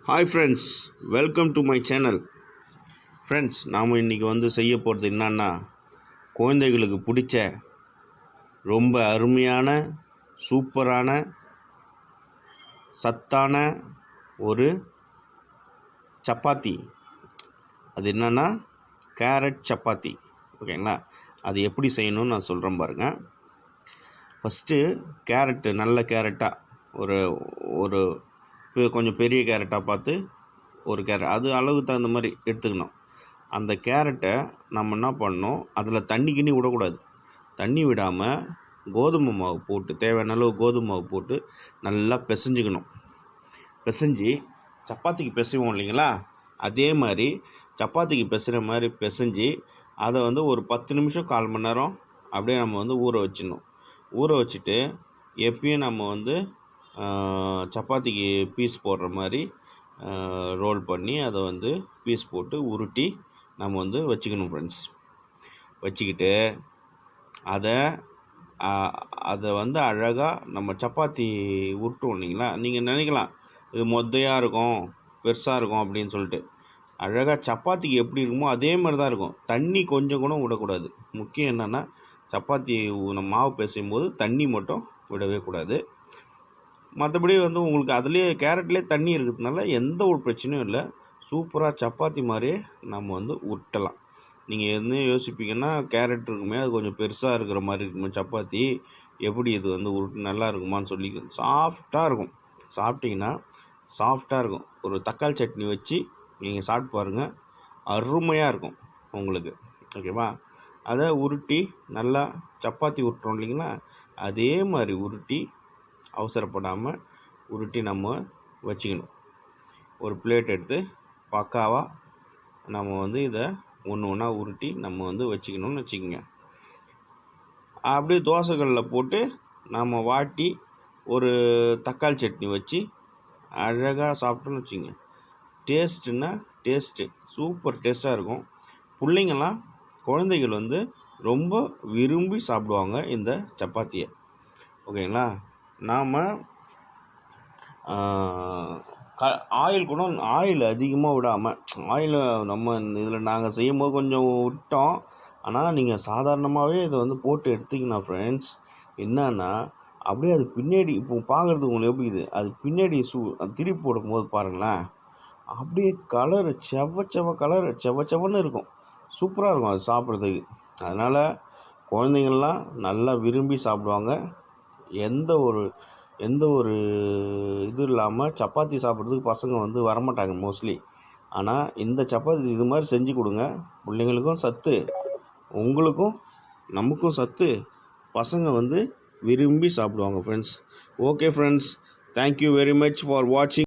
Hi friends, welcome to my channel. Friends, நாம் இன்றைக்கி செய்ய போகிறது என்னன்னா, குழந்தைகளுக்கு பிடிச்ச ரொம்ப அருமையான சூப்பரான சத்தான ஒரு சப்பாத்தி. அது என்னன்னா கேரட் சப்பாத்தி. ஓகேங்களா? அது எப்படி செய்யணும்னு நான் சொல்கிறேன் பாருங்கள். ஃபஸ்ட்டு கேரட்டு, நல்ல கேரட்டாக ஒரு ஒரு கொஞ்சம் பெரிய கேரட்டாக பார்த்து ஒரு கேரட், அது அளவுக்கு தகுந்த மாதிரி எடுத்துக்கணும். அந்த கேரட்டை நம்ம என்ன பண்ணணும், அதில் தண்ணி விடக்கூடாது. தண்ணி விடாமல் கோதுமை மாவு போட்டு, தேவையான அளவு கோதுமை மாவு போட்டு நல்லா பிசைஞ்சிக்கணும். பிசைஞ்சு சப்பாத்திக்கு பிசைவோம் இல்லைங்களா, அதே மாதிரி சப்பாத்திக்கு பிசைகிற மாதிரி பிசைஞ்சு அதை ஒரு 10 நிமிஷம் 1/4 மணி நேரம் அப்படியே நம்ம ஊற வச்சிடணும். ஊற வச்சுட்டு எப்பயும் நம்ம சப்பாத்திக்கு பீஸ் போடுற மாதிரி ரோல் பண்ணி அதை பீஸ் போட்டு உருட்டி நம்ம வச்சுக்கணும் ஃப்ரெண்ட்ஸ். வச்சுக்கிட்டு அதை அழகாக நம்ம சப்பாத்தி உருட்டுவோம் இல்லைங்களா, நீங்கள் நினைக்கலாம் இது மொத்தையாக இருக்கும், பெருசாக இருக்கும் அப்படின்னு சொல்லிட்டு. அழகாக சப்பாத்திக்கு எப்படி இருக்குமோ அதே மாதிரி தான் இருக்கும். தண்ணி கொஞ்சம் கூட விடக்கூடாது. முக்கியம் என்னென்னா, சப்பாத்தி நம்ம மாவு பிசையும் போது தண்ணி மட்டும் விடவே கூடாது. மற்றபடி உங்களுக்கு அதுலேயே கேரட்லேயே தண்ணி இருக்கிறதுனால எந்த ஒரு பிரச்சனையும் இல்லை. சூப்பராக சப்பாத்தி மாதிரியே நம்ம உருட்டலாம். நீங்கள் என்ன யோசிப்பீங்கன்னா, கேரட் இருக்குமே, அது கொஞ்சம் பெருசாக இருக்கிற மாதிரி இருக்குமே சப்பாத்தி, எப்படி இது உருட்டு நல்லா இருக்குமான்னு சொல்லி. சாஃப்டாக இருக்கும். சாப்பிட்டிங்கன்னா சாஃப்டாக இருக்கும். ஒரு தக்காளி சட்னி வச்சு நீங்கள் சாப்பிட்டு பாருங்கள், அருமையாக இருக்கும் உங்களுக்கு. ஓகேவா? அதை உருட்டி நல்லா சப்பாத்தி உருட்டுறோம் இல்லைங்களா, அதே மாதிரி உருட்டி அவசரப்படாமல் உருட்டி நம்ம வச்சுக்கணும். ஒரு பிளேட் எடுத்து பக்காவாக நம்ம இதை ஒன்று ஒன்றா உருட்டி நம்ம வச்சுக்கணும்னு வச்சுக்கோங்க. அப்படியே தோசைகளில் போட்டு நம்ம வாட்டி ஒரு தக்காளி சட்னி வச்சு அழகாக சாப்பிட்டோன்னு வச்சுக்கோங்க. டேஸ்ட்டுன்னா டேஸ்ட்டு சூப்பர் டேஸ்ட்டாக இருக்கும். பிள்ளைங்கள்லாம், குழந்தைகள் ரொம்ப விரும்பி சாப்பிடுவாங்க இந்த சப்பாத்தியை. ஓகேங்களா? நாம் ஆயில் அதிகமாக விடாமல், ஆயில் நம்ம இதில் நாங்கள் செய்யும் போது கொஞ்சம் விட்டோம். ஆனால் நீங்கள் சாதாரணமாகவே இதை போட்டு எடுத்திங்கன்னா ஃப்ரெண்ட்ஸ், என்னன்னா அப்படியே அது பின்னாடி இப்போ பார்க்குறதுக்கு உங்களுக்கு எப்படி இது, அது பின்னாடி திருப்பி போடும்போது பாருங்களேன், அப்படியே கலரு செவன்னு இருக்கும். சூப்பராக இருக்கும் அது சாப்பிட்றதுக்கு. அதனால் குழந்தைங்கள்லாம் நல்லா விரும்பி சாப்பிடுவாங்க. எந்த ஒரு இது இல்லாமல் சப்பாத்தி சாப்பிட்றதுக்கு பசங்க வரமாட்டாங்க மோஸ்ட்லி. ஆனால் இந்த சப்பாத்தி இது மாதிரி செஞ்சு கொடுங்க. பிள்ளைங்களுக்கும் சத்து, உங்களுக்கும் நமக்கும் சத்து. பசங்க விரும்பி சாப்பிடுவாங்க friends. Okay friends, thank you very much for வாட்சிங்.